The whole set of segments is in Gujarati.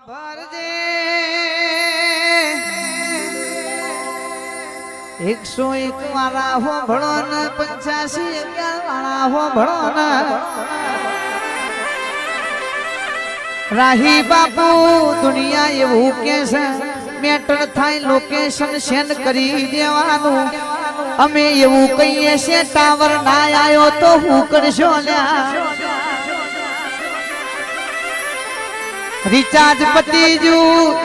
ભરજે 101 વાળા હો ભણો ને 85 11 વાળા હો ભણો ને રાહી બાપુ દુનિયા એવું કે છે મેટર થાય લોકેશન સેન્ડ કરી દેવાનું અમે એવું કહીએ છે ટાવર ના આયો તો હું કરશો લ્યા રિચાર્જ પતી જુ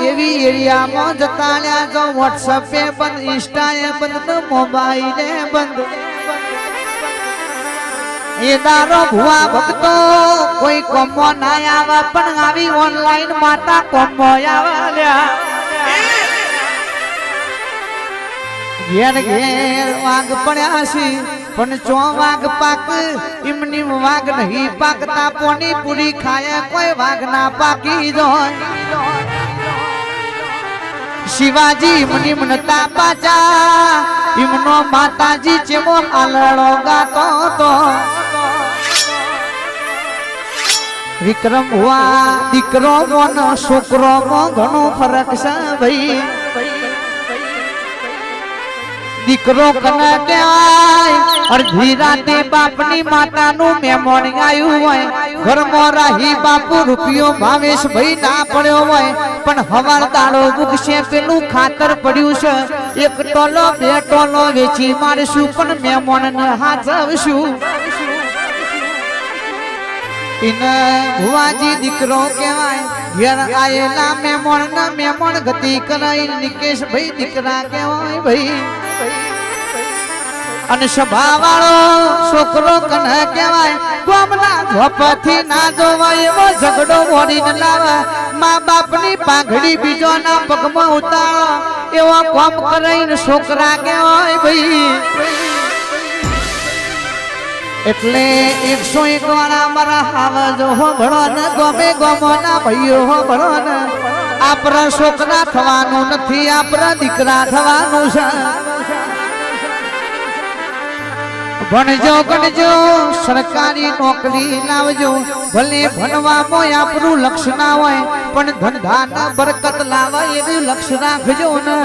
એવી એરિયામાં જતા લ્યા જો વોટ્સઅપ એ બંધ ઇન્સ્ટા એ બંધ મોબાઈલ એ બંધ એ દારો ભુવા ભક્તો કોઈ કોમો ના આવે પણ આવી ઓનલાઈન માતા કોમો આવે લ્યા ઘેર ઘેર વાઘ પડ્યા છે પણ ચો વાઘ પાક એમની વાઘ નહીં પાકતા પોની પૂરી ખાય કોઈ વાઘ ના પાકી જોય શિવાજી મુનિ મનતા પાચા એમનો માતાજી ચેમો આલડો ગાતો તો વિક્રમ હુઆ દીકરો મોનો છોકરો મો ઘણો ફરક છે ભાઈ દીકરો કને કહેવાય અડધી રાતે બાપની માતાનું મહેમાન આવ્યું હોય ઘરમાં રાહી બાપુ રૂપિયો ભાવેશ ભાઈ ના પડ્યો હોય પણ હવાર દાડો ભૂખશે પેલું ખાતર પડ્યું છે એક ટોલો બે ટોલો વેચી મારશું પણ મહેમાનને હાચવશું ઇને ભુવાજી દીકરો કહેવાય ઘેર આયેલા મહેમાન ગતિ કરાઈ નિકેશ ભાઈ દીકરા કહેવાય ભાઈ અને સભા વાળો છોકરો કને કહેવાય ગોમના ઝોપથી ના જોવાય એવો ઝઘડો મોડીને લાવે મા બાપની પાઘડી બીજોના પગમાં ઉતારો એવો કોમ કરાઈને છોકરા કહેવાય ભાઈ એટલે 101 વાળા મારા હાવજો હો ભણો ને ગોમે ગોમોના ભાઈઓ હો ભણો ને આપણા છોકરા થવાનું નથી આપણા દીકરા થવાનું છે ભણજો ગણજો સરકારી નોકરી લાવજો ભલે ભણવામાં આપણું લક્ષ્ય ના હોય પણ ધંધાના બરકત લાવે એવું લક્ષ્ય રાખજો ને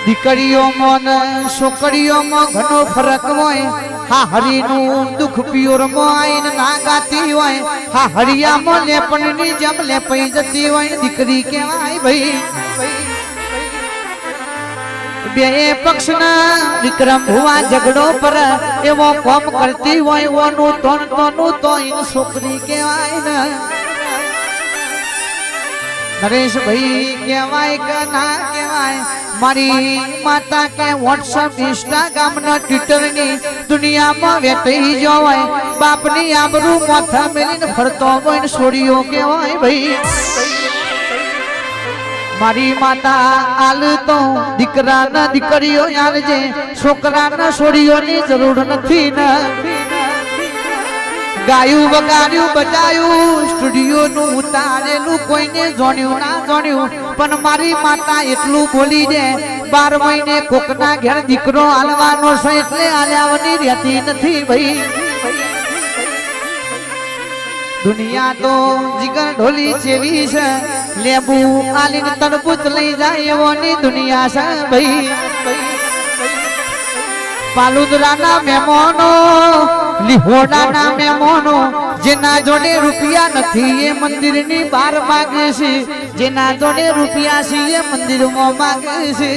દીકરીઓમાં ને છોકરીઓમાં ઘણો ફરક હોય હા હરીનું દુઃખ પિયોરમાં આઈને ના ગાતી હોય હા હરિયામાં લેપણની જેમ લેપાઈ જતી હોય દીકરી કહેવાય ભાઈ બે પક્ષના વિક્રમ ભુવા ઝઘડો પર એવો કોમ કરતી હોય ઓનું તોનું તો એની છોકરી કહેવાય ને નરેશ ભાઈ કહેવાય કે ના કહેવાય મારી માતા કે વોટ્સઅપ ઇન્સ્ટાગ્રામ ના ટ્વિટર ની દુનિયામાં વેટાઈ જોવાય બાપની આબરૂ માથા મેલીને ફરતો હોય ને છોડીઓ કહેવાય ભાઈ મારી માતા આલ તો દીકરાના દીકરીઓ આલજે છોકરાના છોડીઓની જરૂર નથી ને ગાયું વગાડ્યું બજાયું સ્ટુડિયો નું ઉતારેલું કોઈને જોણ્યું ના જોણ્યું પણ મારી માતા એટલું બોલી દે 12 મહિને કોકના ઘેર દીકરો આલવાનો છે એટલે આલ્યાવની રહેતી નથી ભાઈ દુનિયા તો જીગર ઢોલી જેવી છે લેબુ આલીને તરબૂચ લઈ જાય એવોની દુનિયા છે ભાઈ પાલુદરાના મહેમાનો લીહોડાના મહેમાનો જેના જોડે રૂપિયા નથી એ મંદિરની બહાર માગે છે જેના જોડે રૂપિયા છે એ મંદિરમાં માગે છે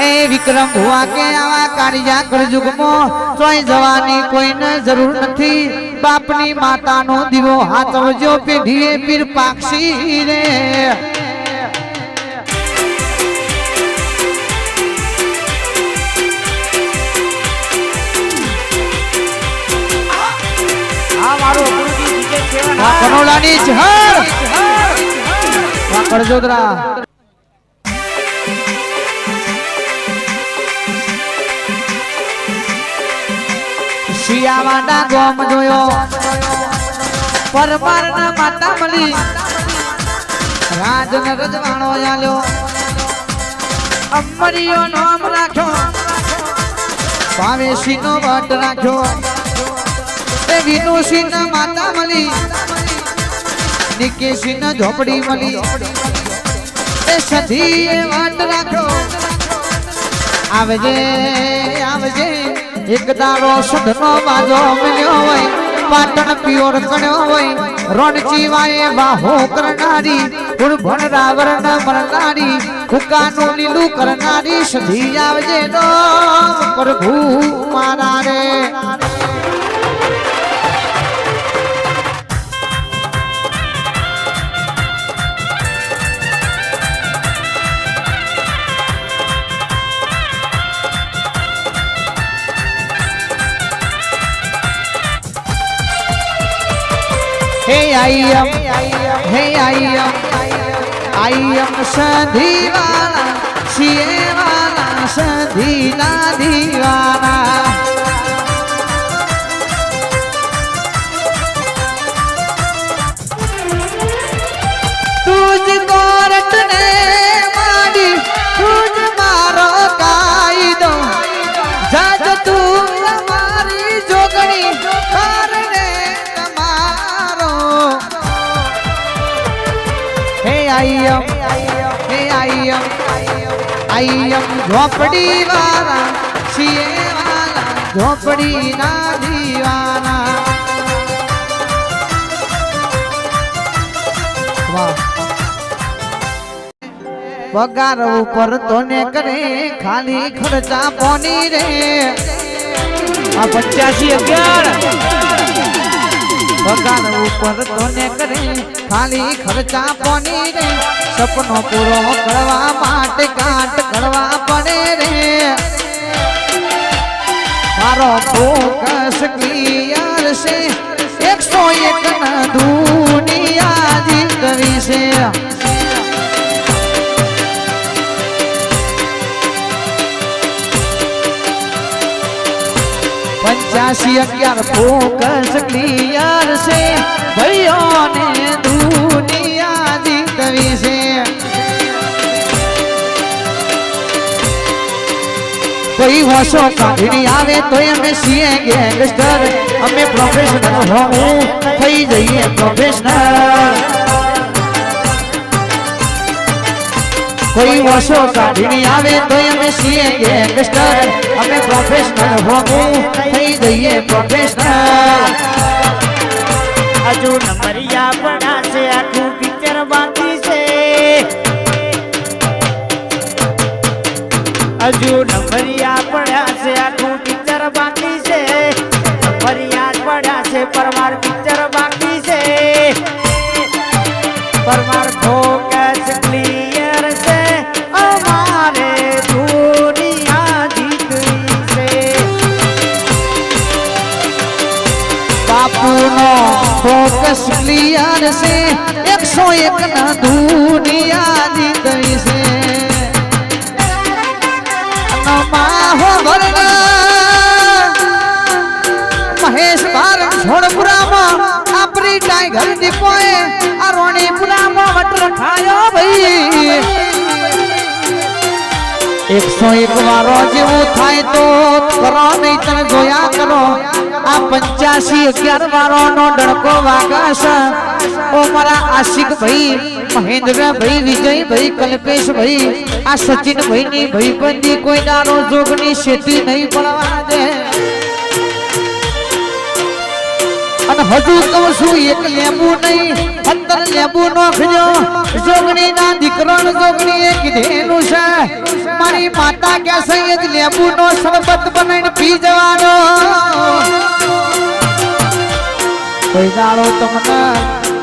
એ વિક્રમ ભુવા કે આવા કાળિયા કળજુગમાં ચોય જવાની કોઈને જરૂર નથી બાપની માતાનો દીવો હાથવજો પેઢીએ પીર પાક્ષી રે કનોલાની જહર કરજોદરા શિયાવાના ગોમ જોયો પરમારના માતા મળી રાજન રજવાણો આલ્યો અમરીયો નામ રાખ્યો ભાવેશી નો વટ રાખ્યો વિનુસિંહ માતા મળી નિકેશી ન ઝોપડી મળી એ સધી વાટ રાખો આવજે આવજે એક દાડો સુધનો બાજો મળ્યો હોય પાટણ પ્યોર કણ્યો હોય રોણચી વાએ બાહો કરનારી ગુણ ભણરાવર ન મરનારી ફુકાનું લીલું કરનારી સધી આવજે નો પ્રભુ મારા રે Hey I am Sadhiwana Siyewana Sadhina Divana तुझको रटने मारी तुझ मारो कायदो जज तू हमारी जोगनी करने I am झोपड़ी वाला सीए वाला झोपड़ी ना दीवाना पगार ऊपर तो ने करे खाली खर्चा पानी रे 8511 पगार ऊपर तो ने करे खाली खर्चा पानी रे सपनो पूरो करवा माटे काट करवा पड़े रे मारो फोकस क्लियर से 101 न दुनिया जीतवी से पंचासी 11 फोकस क्लियर से भाइयों ने दुनिया जीतवी से कोई होशो काढ़ी आवे तो हमें सीए गैंगस्टर हमें प्रोफेशनल हो थई जाइए प्रोफेशनल कोई होशो काढ़ी आवे तो हमें सीए गैंगस्टर हमें प्रोफेशनल हो थई जाइए प्रोफेशनल अजू नंबरिया बड़ा से आखू पिक्चर बाकी से अजू नंबरिया पड़ा से आखू पिक्चर बाकी से नंबरिया पड़ा से परमार पिक्चर बाकी से परमार फोकस क्लियर से हमारे दुनिया जीतवी से बापू नो फोकस क्लियर से 101 न दुनिया जीतवी से महेश बार छोड़पुरा में अपनी टाइगर दीपोए अरोणीपुरा में मटर खायो भाई 101 वारो जेवू थाय तो करो नहीं तने जोया करो आ 8511 वारो नो डणको वागास ओ मारा आशिक भाई महेंद्र भाई विजय भाई कल्पेश भाई आ सचिन भाई नी भाई बंदी कोई दारो जोगनी सेती नहीं पड़वा दे अन हजू कहूं છું એક લેબુ નહીં 15 લેબુ નોખજો જોગણી ના દીકરોન જોગણીએ કીધેલું છે મારી માતા કે છે એ લેબુ નો શરબત બનાવીને પી જવાનો કોઈ દાડો તમને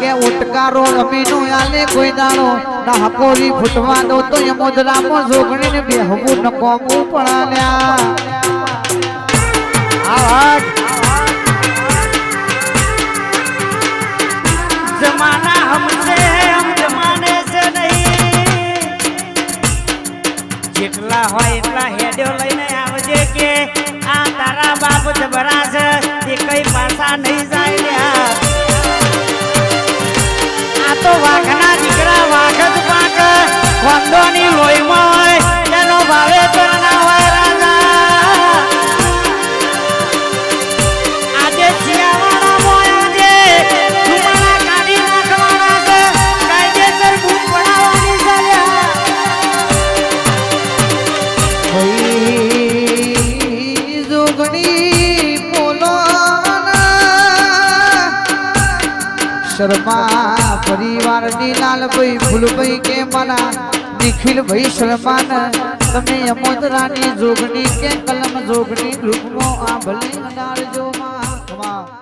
કે ઉટકારો રમીનો આલે કોઈ દાડો ના હકોરી ફૂટવા દો તો એ મોદરામાં જોગણીને બેહવું ન કોમું પડાલ્યા आवाज जमाना हमसे है हम जमाने से नहीं जेटला हो એટલા હેડ્યો લઈને આવજે કે આ તારા બાપ જબરા છે એ કઈ પાછા નહીં જાય લ્યા આ તો વાઘના દીકરા વાઘ જ પાક વંદોની લોહીમાં હોય એનો ભાવે કરના હોય રાજા આજે ચિયાવાળા મોયા જે તુમારા કાઢી નાખવા શર્મા પરિવારની લાલભાઈ ફૂલભાઈ કે મારા નિખિલભાઈ શર્માન તમે યમોદરાની જોગણી કે કલમ જોગણી રૂપનો આ ભલે અડાડજો માં